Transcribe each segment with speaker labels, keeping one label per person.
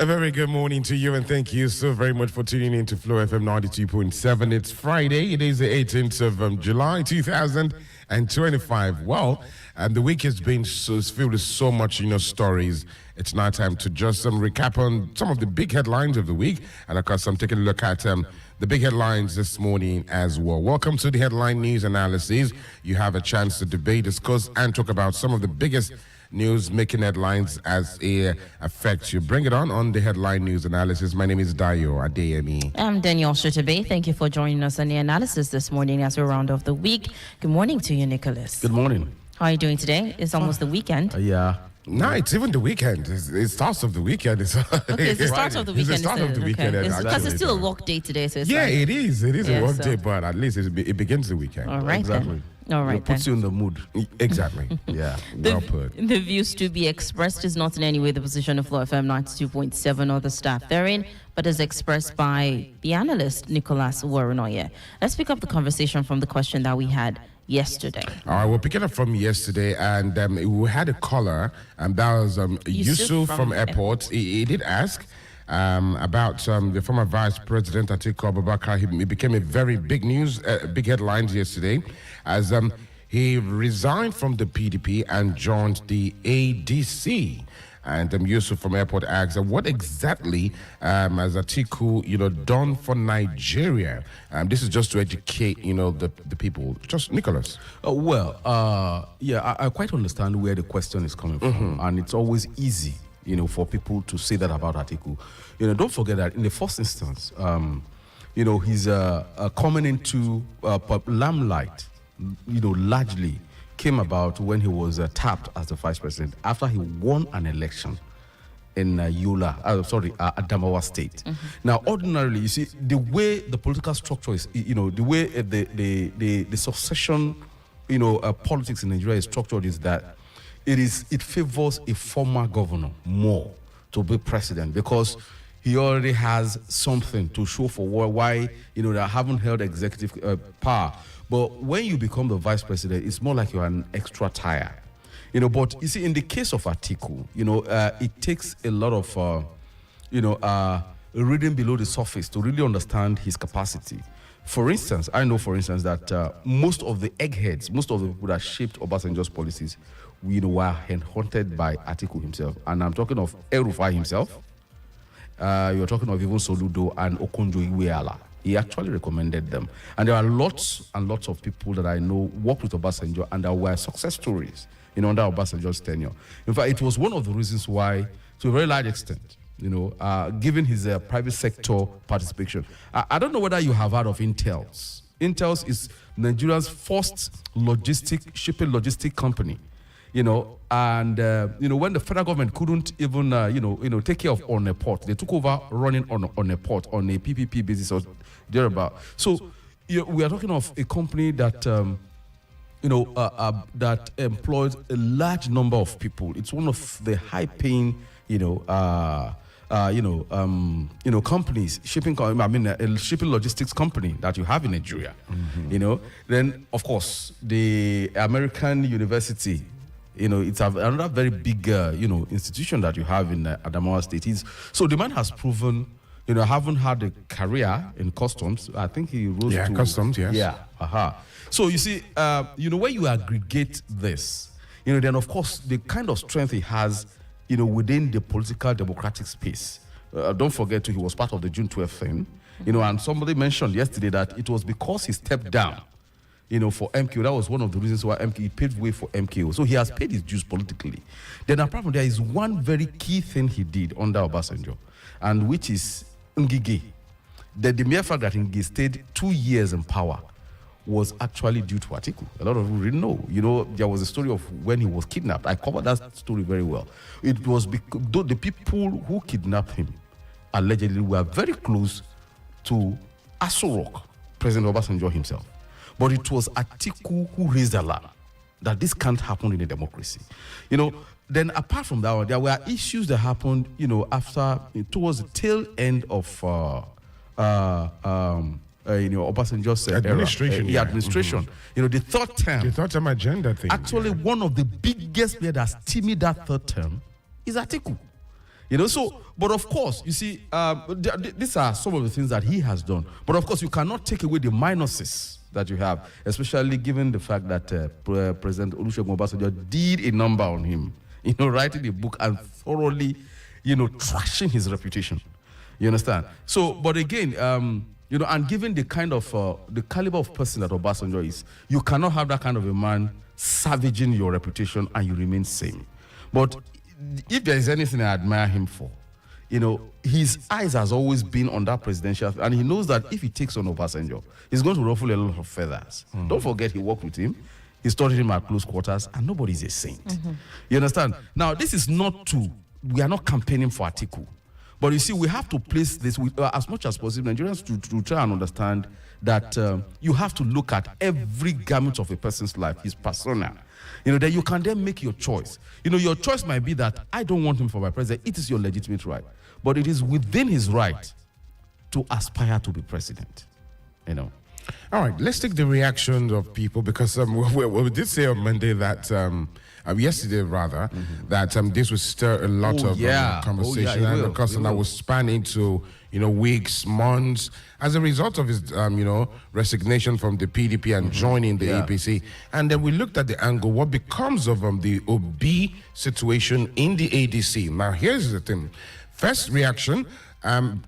Speaker 1: A very good morning to you, and thank you so very much for tuning in to FlowFM 92.7. It's Friday. It is the 18th of July 2025. Well, the week has been filled with so much, stories. It's now time to just recap on some of the big headlines of the week. And of course, I'm taking a look at the big headlines this morning as well. Welcome to the headline news analysis. You have a chance to debate, discuss, and talk about some of the biggest news making headlines as it affects you. Bring it on the headline news analysis. My name is Adeyemi.
Speaker 2: I'm Danielle Shitta-Bey. Thank you for joining us on the analysis this morning as we round off the week. Good morning to you, Nicholas.
Speaker 3: Good morning.
Speaker 2: How are you doing today? It's almost the weekend.
Speaker 3: Yeah.
Speaker 1: No, it's even the weekend. It starts off the weekend.
Speaker 2: Okay, it's the start of the weekend.
Speaker 1: It's the start of the weekend.
Speaker 2: Okay. Because it's still a work day today. So it's
Speaker 1: it is. It is a work day, but at least it begins the weekend.
Speaker 2: All right,
Speaker 3: exactly.
Speaker 2: All right,
Speaker 3: it puts you in the mood.
Speaker 1: Exactly.
Speaker 3: Yeah.
Speaker 1: Well put.
Speaker 2: The views to be expressed is not in any way the position of FlowFM 92.7 or the staff therein, but is expressed by the analyst, Nicholas Uwerunonye. Let's pick up the conversation from the question that we had yesterday.
Speaker 1: All right, we'll pick it up from yesterday, and we had a caller, and that was Yusuf from Airport. He did ask about the former Vice President Atiku Abubakar. He became a very big news, big headlines yesterday, as he resigned from the PDP and joined the ADC. And Yusuf from Airport asks, what exactly has Atiku, done for Nigeria? This is just to educate, the people. Just Nicholas.
Speaker 3: I quite understand where the question is coming from, and it's always easy, for people to say that about Atiku. Don't forget that in the first instance, he's coming into limelight, largely came about when he was tapped as the vice president after he won an election in Adamawa State. Now, ordinarily, you see, the way the political structure is, the way the succession, politics in Nigeria is structured is that it favors a former governor more to be president because he already has something to show for why, they haven't held executive power. But when you become the vice president, it's more like you're an extra tire. But you see, in the case of Atiku, it takes a lot of, reading below the surface to really understand his capacity. For instance, I know, that most of the eggheads, most of the people that shaped Obasanjo's policies, were hunted by Atiku himself. And I'm talking of El-Rufai himself. You're talking of even Soludo and Okonjo-Iweala. He actually recommended them. And there are lots and lots of people that I know worked with Obasanjo and there were success stories, under Obasanjo's tenure. In fact, it was one of the reasons why, to a very large extent, given his private sector participation. I don't know whether you have heard of Intels. Intels is Nigeria's first shipping logistic company. When the federal government couldn't even, take care of on a port, they took over running on a port on a PPP basis or thereabout. So, we are talking of a company that, that employs a large number of people. It's one of the high-paying, companies, shipping logistics company that you have in Nigeria. Then of course the American University. It's another very big, institution that you have in Adamawa State. So the man has proven, haven't had a career in customs. I think he rose to
Speaker 1: customs, yes.
Speaker 3: Yeah. So you see, when you aggregate this, then of course the kind of strength he has, within the political democratic space. Don't forget, he was part of the June 12th thing, and somebody mentioned yesterday that it was because he stepped down. For MKO, that was one of the reasons why he paved way for MKO. So he has paid his dues politically. Then apart from there is one very key thing he did under Obasanjo, and which is Ngige. The mere fact that Ngige stayed 2 years in power was actually due to Atiku. A lot of people didn't know. There was a story of when he was kidnapped. I covered that story very well. It was because the people who kidnapped him allegedly were very close to Aso Rock, President Obasanjo himself. But it was Atiku who raised the alarm that this can't happen in a democracy. Then apart from that, there were issues that happened, towards the tail end of Obasanjo's
Speaker 1: administration.
Speaker 3: Administration. The third term.
Speaker 1: The third term agenda thing.
Speaker 3: Actually, one of the biggest players that's steaming that third term is Atiku. You know, so, but of course, you see, these are some of the things that he has done. But of course, you cannot take away the minuses that you have, especially given the fact that President Olusegun Obasanjo did a number on him, you know, writing a book and thoroughly, you know, trashing his reputation. You understand? So, but again, you know, and given the kind of, the caliber of person that Obasanjo is, you cannot have that kind of a man savaging your reputation and you remain sane. But if there is anything I admire him for, you know, his eyes has always been on that presidential, and he knows that if he takes on Obasanjo, he's going to ruffle a lot of feathers. Don't forget he worked with him, he studied him at close quarters, and nobody's a saint. You understand? Now, this is not we are not campaigning for Atiku. But you see, we have to place this with, as much as possible, Nigerians to try and understand that you have to look at every garment of a person's life, his persona. You know, that you can then make your choice. You know, your choice might be that I don't want him for my president. It is your legitimate right. But it is within his right to aspire to be president. You know.
Speaker 1: All right, let's take the reactions of people, because we did say on Monday that, yesterday rather, that this would stir a lot of conversation, and of course that will span into, you know, weeks, months, as a result of his, you know, resignation from the PDP and joining the APC. And then we looked at the angle, what becomes of the Obi situation in the ADC. Now, here's the thing. First reaction,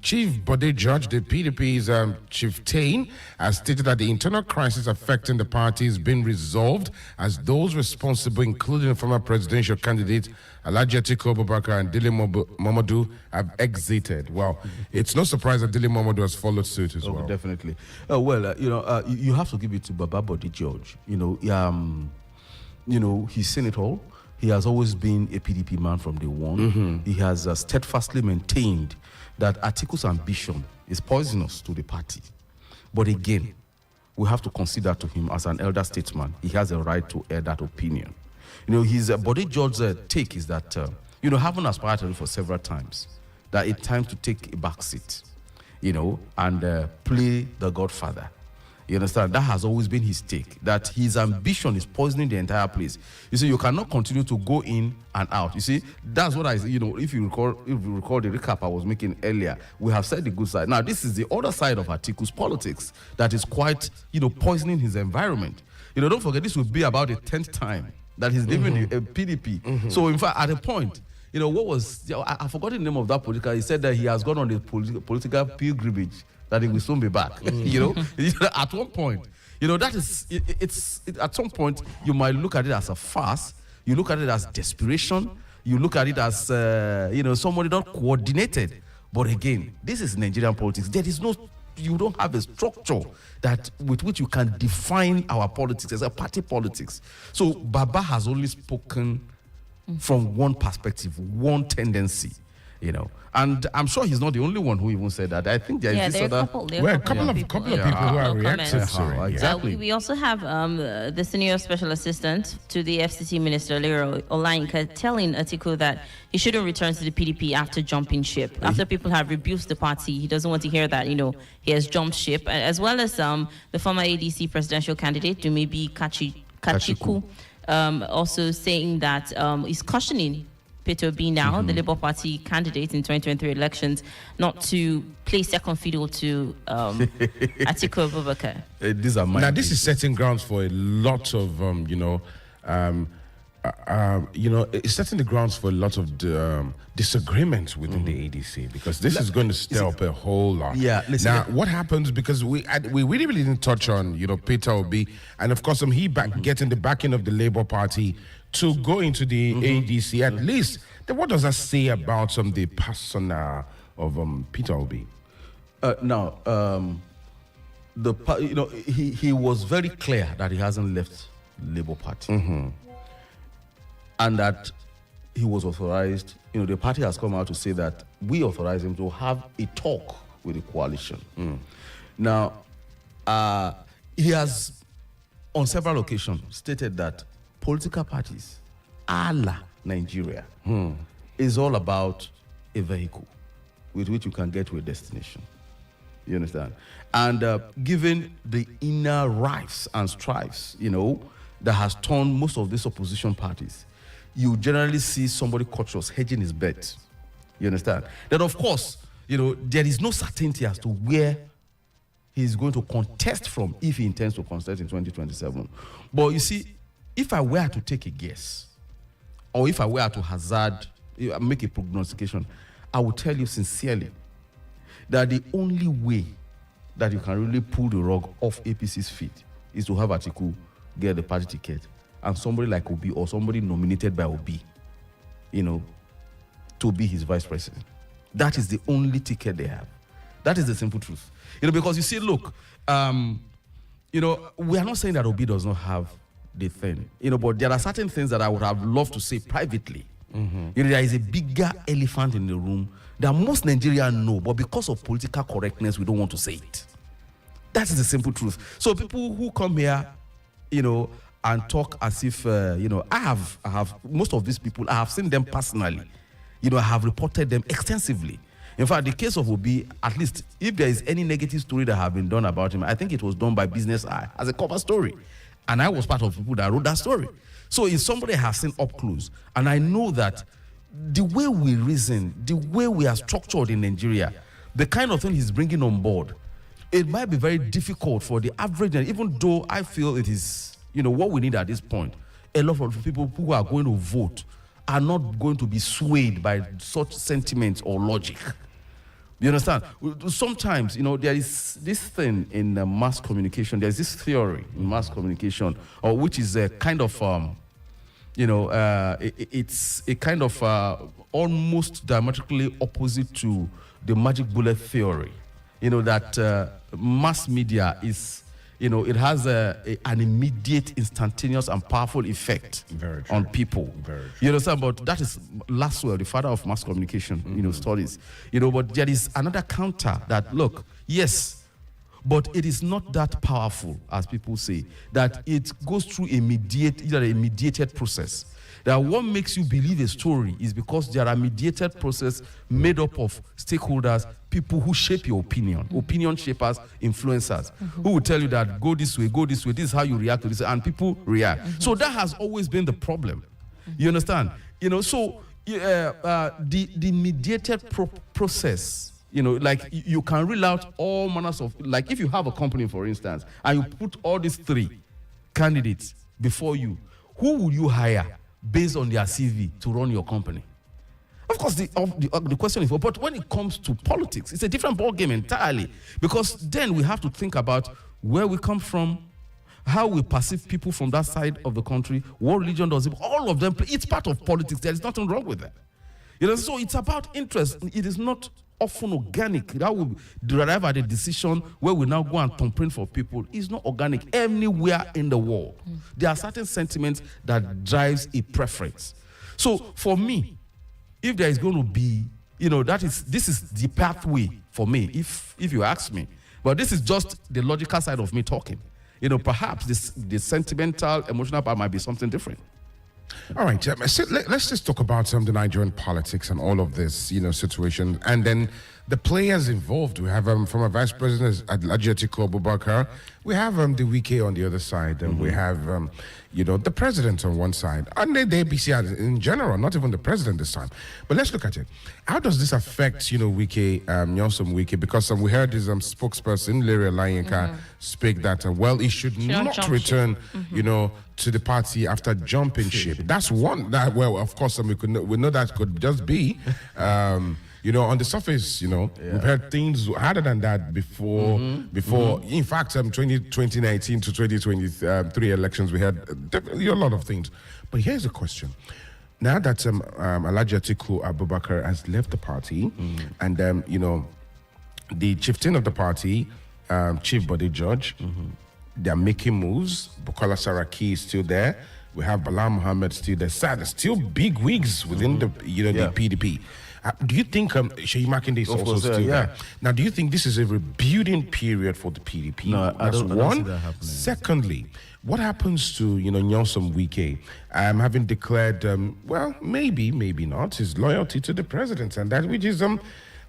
Speaker 1: Chief Bode George, the PDP's chieftain, has stated that the internal crisis affecting the party has been resolved, as those responsible, including the former presidential candidate Alhaji Atiku Abubakar and Dele Momodu, have exited. Well, it's no surprise that Dele Momodu has followed suit as well.
Speaker 3: Definitely. You know, you have to give it to Baba Bode George. You know, he's seen it all. He has always been a PDP man from day one. He has steadfastly maintained that Atiku's ambition is poisonous to the party. But again, we have to consider to him as an elder statesman, he has a right to air that opinion. You know, his Bode George's take is that, you know, having aspired to it for several times, that it's time to take a back seat, you know, and play the Godfather. You understand? That has always been his take, that his ambition is poisoning the entire place. You see, you cannot continue to go in and out. You see, that's what you know, if you recall the recap I was making earlier, we have said the good side. Now, this is the other side of Atiku's politics that is quite, you know, poisoning his environment. You know, don't forget, this will be about the 10th time that he's leaving a PDP. So, in fact, at a point, you know, I forgot the name of that political. He said that he has gone on a political pilgrimage, that he will soon be back. You know, at one point, you know, that is, it's at some point, you might look at it as a farce, you look at it as desperation, you look at it as, you know, somebody not coordinated. But again, this is Nigerian politics. There is no, you don't have a structure that with which you can define our politics as a party politics. So Baba has only spoken from one perspective, one tendency. You know, and I'm sure he's not the only one who even said that. I think there is this other.
Speaker 1: A couple of people who are reacting to it.
Speaker 2: Exactly. We also have the senior special assistant to the FCT minister, Leroy Olayinka, telling Atiku that he shouldn't return to the PDP after jumping ship. After people have rebuked the party, he doesn't want to hear that, you know, he has jumped ship. As well as the former ADC presidential candidate, Dumebi Kachiku, also saying that he's cautioning Peter Obi now, the Labour Party candidate in 2023 elections, not to play second fiddle to Atiku Abubakar.
Speaker 1: These are now, this is setting grounds for a lot of, it's setting the grounds for a lot of disagreements within the ADC, because this is going to stir up a whole lot.
Speaker 3: Yeah.
Speaker 1: Now, what happens, because we really didn't touch on, you know, Peter Obi, and of course, getting the backing of the Labour Party to go into the ADC, at least. Then what does that say about the persona of Peter Obi?
Speaker 3: He was very clear that he hasn't left Labour Party, and that he was authorized. You know, the party has come out to say that we authorize him to have a talk with the coalition. Now, he has on several occasions stated that political parties, a la Nigeria, is all about a vehicle with which you can get to a destination. You understand? And given the inner rifts and strifes, you know, that has turned most of these opposition parties, you generally see somebody cautious hedging his bet You understand? Then, of course, there is no certainty as to where he's going to contest from if he intends to contest in 2027. But you see, if I were to take a guess, or if I were to hazard, make a prognostication, I will tell you sincerely that the only way that you can really pull the rug off APC's feet is to have Atiku get the party ticket and somebody like Obi or somebody nominated by Obi, to be his vice president. That is the only ticket they have. That is the simple truth. Because you see, look, we are not saying that Obi does not have the thing, but there are certain things that I would have loved to say privately. There is a bigger elephant in the room that most Nigerians know, but because of political correctness, we don't want to say it. That is the simple truth. So people who come here, and talk as if, I have most of these people, I have seen them personally. I have reported them extensively. In fact, the case of Obi, at least if there is any negative story that have been done about him, I think it was done by Business Eye as a cover story. And I was part of the people that wrote that story. So if somebody has seen up close, and I know that the way we reason, the way we are structured in Nigeria, the kind of thing he's bringing on board, it might be very difficult for the average, and even though I feel it is, what we need at this point, a lot of people who are going to vote are not going to be swayed by such sentiments or logic. You understand? Sometimes, there is this thing in mass communication. There's this theory in mass communication, which is a kind of, it's a kind of almost diametrically opposite to the magic bullet theory. That mass media is, it has an immediate, instantaneous, and powerful effect on people. You understand? But that is Laswell, the father of mass communication, studies. But there is another counter that, look, yes, but it is not that powerful, as people say, that it goes through a mediated process. That what makes you believe a story is because there are mediated process made up of stakeholders, people who shape your opinion shapers, influencers, who will tell you that go this way, this is how you react to this, and people react. So that has always been the problem. You understand? So the mediated process, like you can rule out all manners of, like if you have a company, for instance, and you put all these three candidates before you, who will you hire based on their CV to run your company? Of course, the question is, but when it comes to politics, it's a different ballgame entirely, because then we have to think about where we come from, how we perceive people from that side of the country, what religion does it, all of them play. It's part of politics. There is nothing wrong with that. So it's about interest. It is not often organic. That will derive at a decision where we now go and thumbprint for people. It's not organic anywhere in the world. There are certain sentiments that drives a preference. So for me, if there is going to be, this is the pathway for me, if you ask me. But this is just the logical side of me talking. Perhaps the sentimental, emotional part might be something different.
Speaker 1: All right, so let's just talk about the Nigerian politics and all of this, situation, and then the players involved. We have from a vice president, Atiku Abubakar. We have the Wike on the other side, and we have the president on one side, and the APC in general, not even the president this time. But let's look at it. How does this affect Wike, Nyesom Wike? Because we heard his spokesperson Larry Alayenka speak that he should not return, to the party after jumping ship. That's one that, of course, we know that could just be, on the surface, we've heard things harder than that before. In fact, 2019 to 2023 elections, we had a lot of things. But here's a question. Now that Alhaji Atiku Abubakar has left the party, and the chieftain of the party, Chief Body Judge, they're making moves. Bukola Saraki is still there. We have Bala Muhammad still there. There's still big wigs within the PDP. Do you think Sheyi Makinde is also still there? Now, do you think this is a rebuilding period for the PDP?
Speaker 3: No,
Speaker 1: That's
Speaker 3: I don't
Speaker 1: one.
Speaker 3: see that happening.
Speaker 1: Secondly, what happens to Nyesom Wike having declared, maybe not, his loyalty to the president, and that which is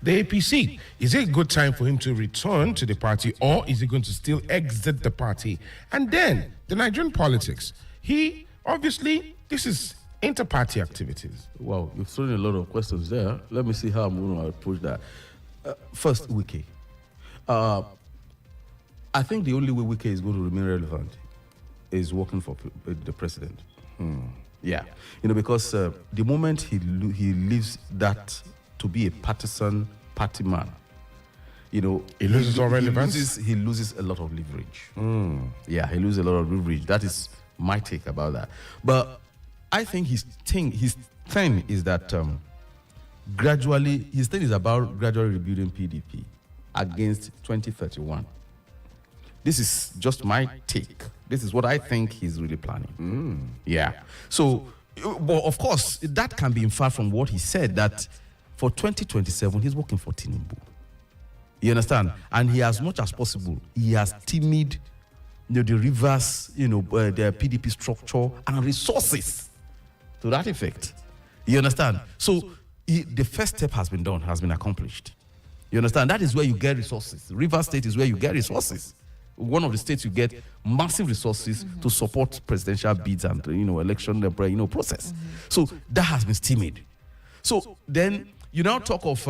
Speaker 1: the APC? Is it a good time for him to return to the party, or is he going to still exit the party? And then the Nigerian politics. He obviously, this is Inter-party activities.
Speaker 3: Wow, you've thrown a lot of questions there. Let me see how I'm going to approach that. First, Wike. I think the only way Wike is going to remain relevant is working for the president. Yeah, because the moment he leaves that to be a partisan party man, he loses all relevance. He loses a lot of leverage. Yeah, he loses a lot of leverage. That is my take about that. But I think his thing is that his thing is about gradually rebuilding PDP against 2031. This is just my take. This is what I think he's really planning. Yeah. So, but of course, that can be inferred from what he said, that for 2027, he's working for Tinubu. You understand? And he, as much as possible, he has timid the reverse, the PDP structure and resources to that effect. You understand? So the first step has been done, has been accomplished. You understand? That is where you get resources. River State is where you get resources. One of the states you get massive resources to support presidential bids and election process. So that has been stymied. So then you now talk of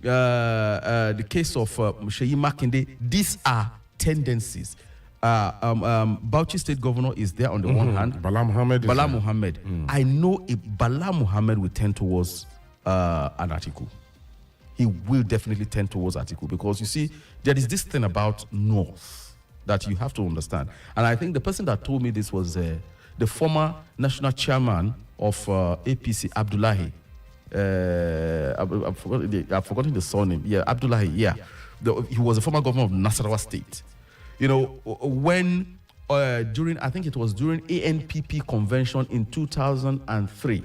Speaker 3: the case of Sheyi Makinde. These are tendencies. Bauchi State Governor is there on the one hand.
Speaker 1: Bala Muhammad.
Speaker 3: I know if Bala Muhammad will tend towards an Atiku. He will definitely tend towards Atiku, because you see, there is this thing about North that you have to understand. And I think the person that told me this was the former national chairman of APC, Abdullahi. I've forgotten the surname. Yeah, Abdullahi. Yeah, he was a former governor of Nasarawa State. When during ANPP convention in 2003,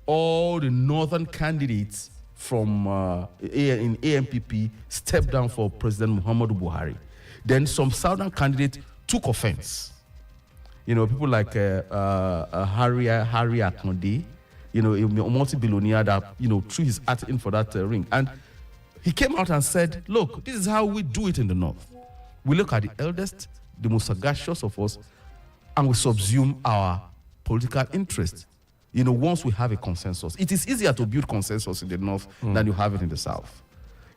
Speaker 3: all the northern candidates from in ANPP stepped down for President Muhammadu Buhari. Then some southern candidates took offense. People like Harry Akonde, a multi-billionaire that threw his hat in for that ring. And he came out and said, look, this is how we do it in the north. We look at the eldest, the most sagacious of us, and we subsume our political interest. Once we have a consensus, it is easier to build consensus in the north than you have it in the south.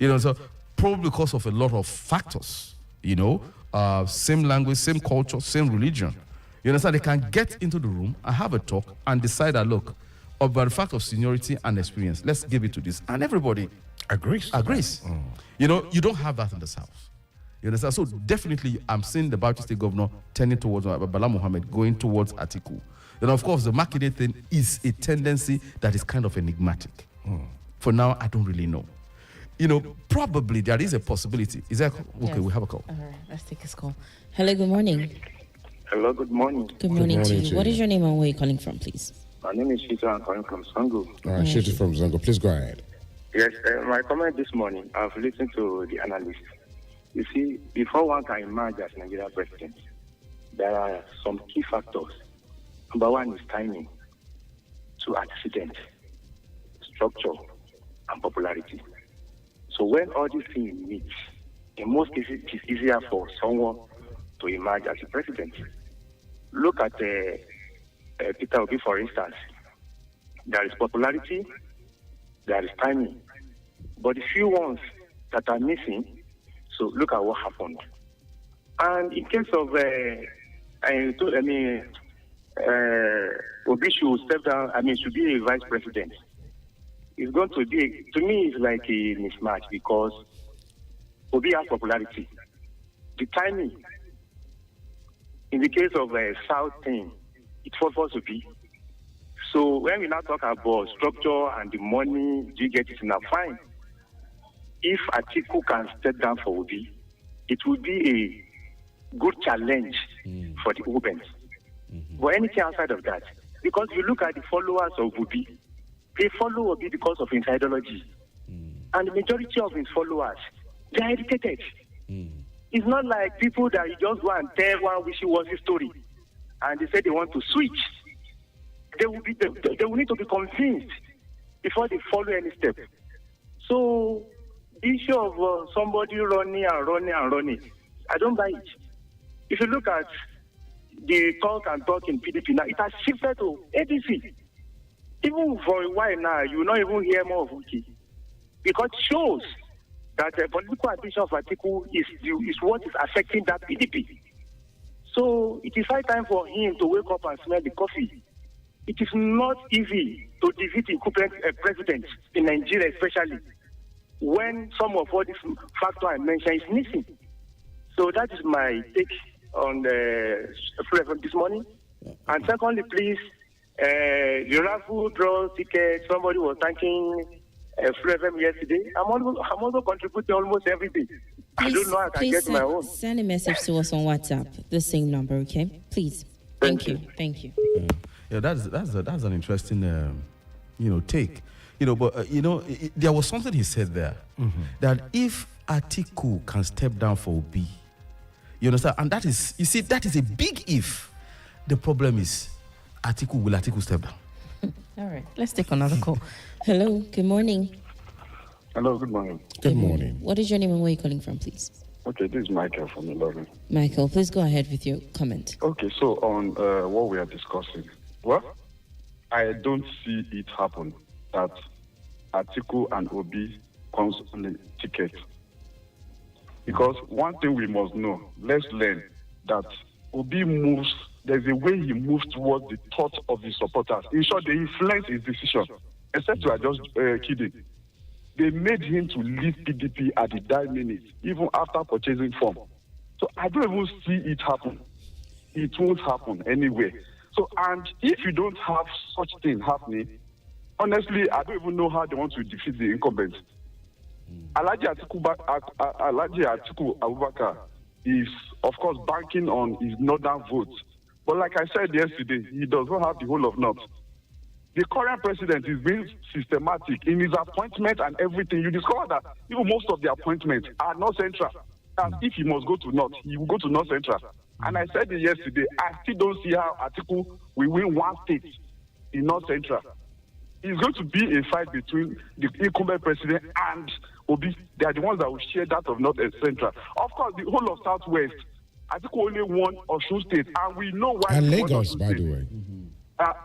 Speaker 3: So probably because of a lot of factors, same language, same culture, same religion. You understand? They can get into the room and have a talk and decide that, look, about the fact of seniority and experience, let's give it to this. And everybody agrees. You don't have that in the south. You understand? So definitely, I'm seeing the Bauchi State Governor tending towards Bala Muhammad, going towards Atiku. And of course, the Makinde thing is a tendency that is kind of enigmatic. For now, I don't really know. Probably there is a possibility. Is that okay? Yes. We have a call.
Speaker 2: All right, let's take this call. Hello, good morning.
Speaker 4: Hello, good morning.
Speaker 2: Good morning to you. What is your name and where are you calling from, please?
Speaker 4: My name is Shitta. I'm calling from Zango.
Speaker 1: All right, Shitta from Zango. Please go ahead.
Speaker 4: Yes, my comment this morning, I've listened to the analyst. You see, before one can emerge as Nigerian president, there are some key factors. Number one is timing, two, antecedent, structure, and popularity. So when all these things meet, in most cases, it is easier for someone to emerge as a president. Look at Peter Obi, for instance. There is popularity, there is timing, but the few ones that are missing, so look at what happened. And in case of, Obi should step down, should be a vice president. It's going to be, to me, it's like a mismatch because Obi has popularity. The timing, in the case of South thing, it favors Obi. So when we now talk about structure and the money, do you get it now? Fine. If Atiku can step down for Obi, it would be a good challenge for the Ubens. But anything outside of that, because you look at the followers of Obi, they follow Obi because of his ideology. And the majority of his followers, they are educated. It's not like people that you just go and tell one wishy-washy story and they say they want to switch. They will need to be convinced before they follow any step. So the issue of somebody running, I don't buy it. If you look at the talk and talk in PDP now, it has shifted to ADC. Even for a while now, you will not even hear more of Uki. Because it shows that the political ambition of Atiku is what is affecting that PDP. So it is high time for him to wake up and smell the coffee. It is not easy to defeat incumbent presidents in Nigeria, especially when some of all these factors I mentioned is missing. So that is my take on the FlowFM this morning. And secondly, please, the raffle draw ticket, somebody was thanking FlowFM yesterday. I'm also contributing almost everything. I don't know how I can get my own.
Speaker 2: Send a message to us on WhatsApp, the same number, okay? Please. Thank you.
Speaker 3: Yeah, that's an interesting, take. But there was something he said there that if Atiku can step down for Obi, you understand, and that is a big if. The problem is, will Atiku step down?
Speaker 2: All right, let's take another call. Hello, good morning.
Speaker 5: Hello, good morning.
Speaker 1: Good morning.
Speaker 2: What is your name and where are you calling from, please?
Speaker 5: Okay, this is Michael from Ilorin.
Speaker 2: Michael, please go ahead with your comment.
Speaker 5: Okay, so on what we are discussing, well, I don't see it happen that Atiku and Obi comes on the ticket. Because one thing we must know, let's learn that Obi moves, there's a way he moves towards the thoughts of his supporters. In short, they influence his decision, except you are just kidding. They made him to leave PDP at the dying minute, even after purchasing form. So I don't even see it happen. It won't happen anyway. So, and if you don't have such thing happening, honestly, I don't even know how they want to defeat the incumbents. Alhaji Atiku Abubakar is, of course, banking on his northern votes. But like I said yesterday, he does not have the whole of North. The current president is being systematic in his appointment and everything. You discover that even most of the appointments are not central. And if he must go to North, he will go to North Central. And I said it yesterday, I still don't see how Atiku will win one state in North Central. It's going to be a fight between the incumbent president and Obi. They are the ones that will share that of North and Central. Of course, the whole of Southwest, Atiku only won Osun State, and we know why.
Speaker 1: And Lagos, by the way.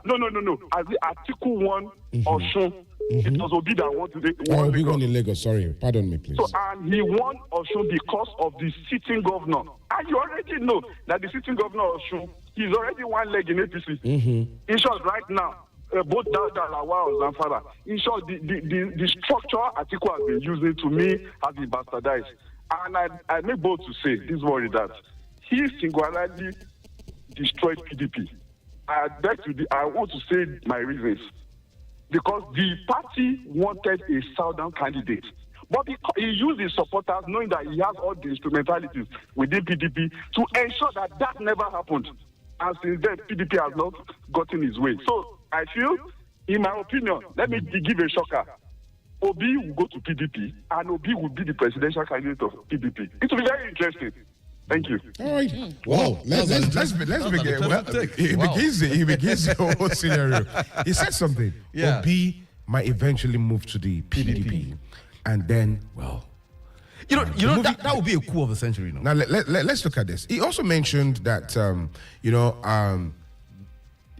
Speaker 5: No. As the Atiku won Osun, it was Obi that won today.
Speaker 1: Obi won in Lagos, sorry. Pardon me, please.
Speaker 5: So, and he won Osun because of the sitting governor. And you already know that the sitting governor of Osun, he's already one leg in APC. In short, right now, both Dauda, Lawal, and Zamfara. In short, the structure Atiku has been using, to me, has been bastardized. And I make bold to say this worry that he singularly destroyed PDP. I want to say my reasons. Because the party wanted a southern candidate. But he used his supporters, knowing that he has all the instrumentalities within PDP, to ensure that that never happened. And since then, PDP has not gotten his way. So I feel, in my opinion, let me give a shocker. Obi will go to PDP, and Obi will be the presidential candidate of PDP. It will be very interesting. Thank you.
Speaker 1: All right. Well, let's begin. Well, he begins the whole scenario. He said something.
Speaker 3: Yeah.
Speaker 1: Obi might eventually move to the PDP, and then, well,
Speaker 3: that would be a coup of the century.
Speaker 1: Now let's look at this. He also mentioned that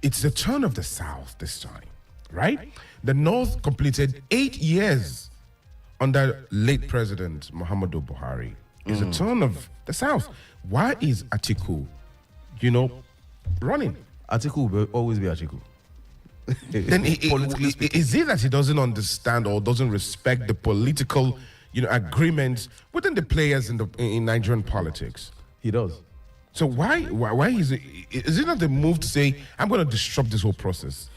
Speaker 1: it's the turn of the South this time, right? The North completed 8 years under late President Muhammadu Buhari. It's the turn of the South. Why is Atiku, running?
Speaker 3: Atiku will always be Atiku.
Speaker 1: Then is it that he doesn't understand or doesn't respect the political, agreements within the players in Nigerian politics?
Speaker 3: He does.
Speaker 1: So why is it not the move to say, I'm going to disrupt this whole process?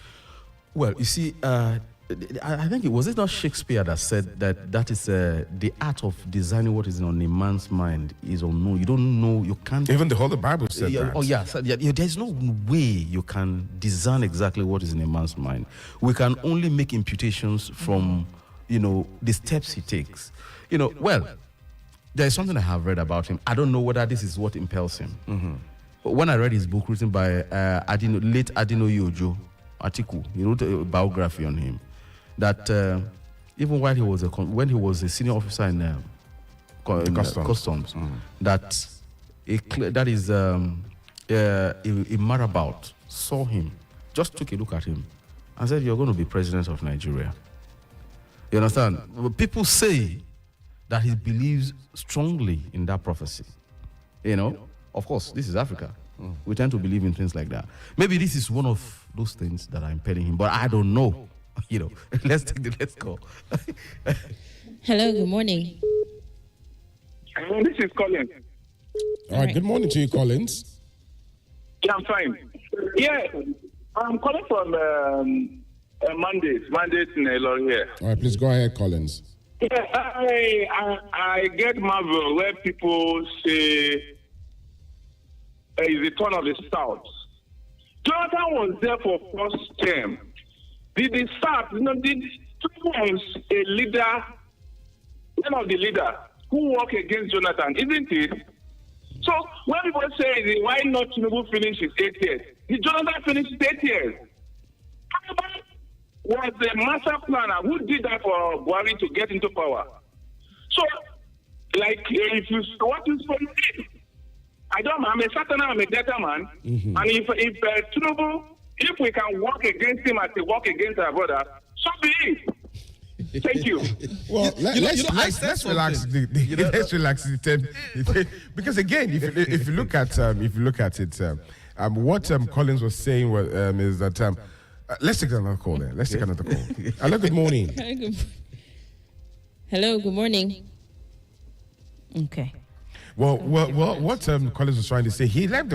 Speaker 3: Well, you see, I think it not Shakespeare that said that is the art of designing what is on a man's mind is unknown. You don't know, you can't.
Speaker 1: Even the Holy Bible said that.
Speaker 3: Oh yeah, there's no way you can design exactly what is in a man's mind. We can only make imputations from the steps he takes. Well, there is something I have read about him. I don't know whether this is what impels him. But when I read his book written by late Adedayo Atiku, he wrote a biography on him. That even while when he was a senior officer in customs, that is a marabout saw him, just took a look at him, and said, "You're going to be president of Nigeria." You understand? People say that he believes strongly in that prophecy. You know, of course, this is Africa. We tend to believe in things like that. Maybe this is one of those things that are impeding him, but I don't know. You know, let's go.
Speaker 2: Hello, good morning.
Speaker 5: This is Colin.
Speaker 1: All right, good morning to you, Collins.
Speaker 5: Yeah, I'm fine. Yeah, I'm calling from Mondays in Ilorin here.
Speaker 1: All right, please go ahead, Collins.
Speaker 5: Yeah, I get marvel where people say it's the turn of the South. Jonathan was there for first term. Did the South, did was a leader, one of the leaders who worked against Jonathan, isn't it? So when people say, why not Tinubu finish his 8 years? Did Jonathan finish his 8 years? Was the master planner who did that for Buhari to get into power. So, like, if you what is for me, I'm a Saturday, I'm a data man, and if Tinubu, if we can work against him as we work against our brother, so be it. Thank you.
Speaker 1: Well, let's relax. Let's relax the term, because again, if you look at it, what Collins was saying was is that let's take another call there. Let's take another call. Hello, good morning.
Speaker 2: Hello, good morning. Okay.
Speaker 1: Well, what Collins was trying to say, he left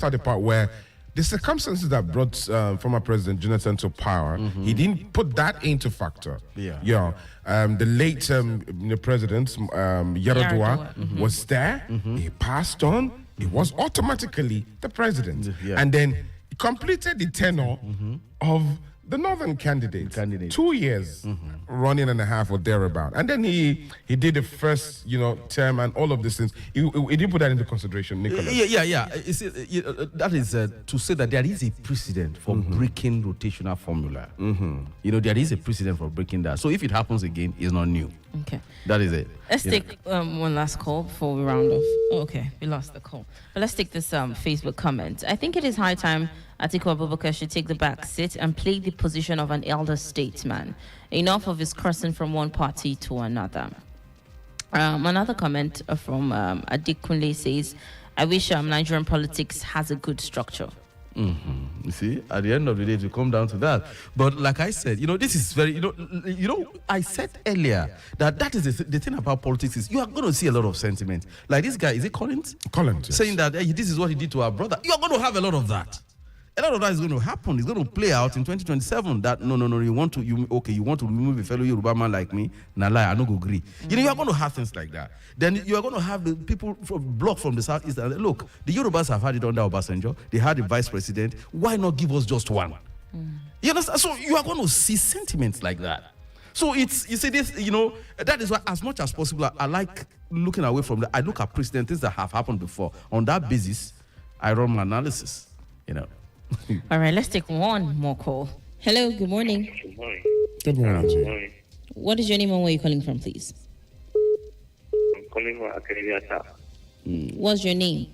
Speaker 1: out the part where the circumstances that brought former President Jonathan to power, he didn't put that into factor. The late President Yaradua was there. He passed on. He was automatically the president, and then he completed the tenure of the northern candidate. 2 years, running and a half or thereabout, and then he did the first term and all of these things. He didn't put that into consideration, Nicholas.
Speaker 3: Yeah. That is to say that there is a precedent for breaking rotational formula. There is a precedent for breaking that. So if it happens again, it's not new.
Speaker 2: Okay.
Speaker 3: That is it.
Speaker 2: Let's take one last call before we round off. Oh, okay, we lost the call. But let's take this Facebook comment. I think it is high time Atiku Abubakar should take the back seat and play the position of an elder statesman. Enough of his crossing from one party to another. Another comment from Adekunle says, I wish Nigerian politics has a good structure.
Speaker 3: You see, at the end of the day, to come down to that. But like I said, this is very, I said earlier that is the thing about politics is you are going to see a lot of sentiment. Like this guy, is it Collins?
Speaker 1: Collins, yes.
Speaker 3: Saying that, hey, this is what he did to our brother. You are going to have a lot of that. A lot of that is going to happen. It's going to play out in 2027. That no, you want to remove a fellow Yoruba man like me. Nah, lie, I no go agree. You are going to have things like that. Then you are going to have the people blocked from the southeast. Look, the Yorubas have had it under Obasanjo. They had the vice president. Why not give us just one? You understand? So you are going to see sentiments like that. So it's this. That is why, as much as possible, I like looking away from that. I look at precedent, things that have happened before. On that basis, I run my analysis.
Speaker 2: All right, let's take one more call. Hello, good morning.
Speaker 6: Good morning.
Speaker 1: Good morning.
Speaker 6: Good morning.
Speaker 2: What is your name and where are you calling from, please?
Speaker 6: I'm calling from Academy.
Speaker 2: What's your name?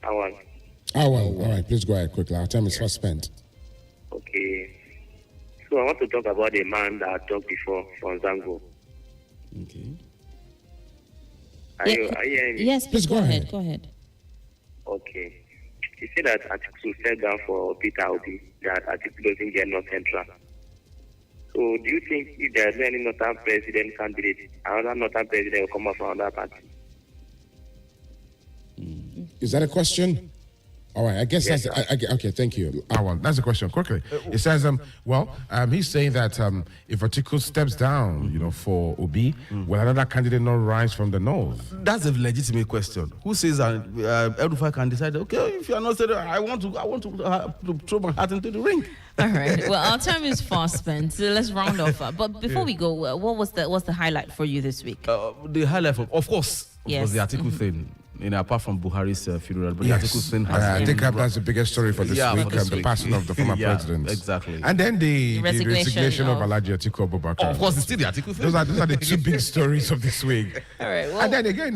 Speaker 6: Awan.
Speaker 1: All right, please go ahead quickly. Our time is fast spent.
Speaker 6: Okay. So I want to talk about the man that I talked before from Zango.
Speaker 3: Okay.
Speaker 6: Are you hearing me?
Speaker 2: Yes,
Speaker 1: Please go ahead.
Speaker 2: Go ahead.
Speaker 6: Okay. You say that Atiku stepped down for Peter Obi, that Atiku doesn't get North Central. So do you think if there's any Northern president candidate, another Northern president will come up from another party?
Speaker 1: Is that a question? All right, I guess
Speaker 6: Yes,
Speaker 1: that's okay. Thank you. That's the question. Quickly, it says, he's saying that if Atiku steps down, for Obi, will another candidate not rise from the north?
Speaker 3: That's a legitimate question. Who says El-Rufai can decide? Okay, if you are not saying, I want to throw my hat into the ring.
Speaker 2: All right. Well, our time is fast spent, so let's round off. But before we go, what's the highlight for you this week?
Speaker 3: The highlight, of course,
Speaker 2: Yes.
Speaker 3: was the Atiku thing. apart from Buhari's funeral. But
Speaker 1: Yes.
Speaker 3: the Atiku thing has
Speaker 1: I think that's the biggest story for this week,
Speaker 3: for this
Speaker 1: the
Speaker 3: week.
Speaker 1: passing of the former
Speaker 3: Yeah,
Speaker 1: president.
Speaker 3: exactly.
Speaker 1: And then the resignation of
Speaker 2: of-
Speaker 1: Alhaji Atiku Abubakar.
Speaker 3: Oh, of course, it's still the Atiku thing.
Speaker 1: Those are the two big stories of this week.
Speaker 2: All right. Well,
Speaker 1: And then again,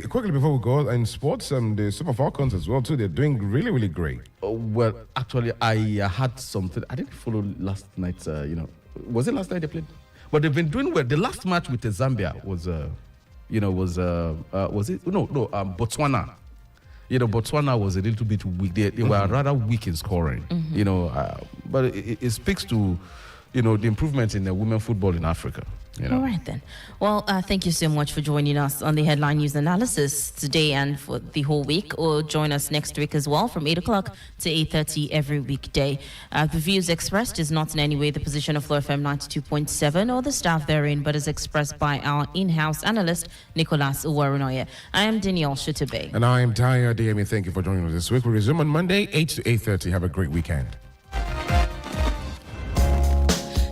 Speaker 1: quickly before we go, in sports, the Super Falcons as well too. They're doing really, really great.
Speaker 3: Well, actually, I had something. I didn't follow last night. Was it last night they played? But they've been doing well. The last match with Zambia was Botswana. Botswana was a little bit weak. They were rather weak in scoring. But it speaks to, the improvement in the women football in Africa.
Speaker 2: all right then. Well, thank you so much for joining us on the Headline News Analysis today and for the whole week. Or join us next week as well from 8 o'clock to 8:30 every weekday. The views expressed is not in any way the position of FlowFM 92.7 or the staff therein, but is expressed by our in-house analyst, Nicholas Uwerunonye. I am Danielle Shitta-Bey.
Speaker 1: And I am Adeyemi. Thank you for joining us this week. We resume on Monday, 8 to 8:30. Have a great weekend.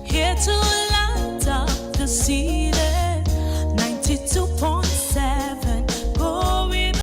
Speaker 7: Here to light up the sea.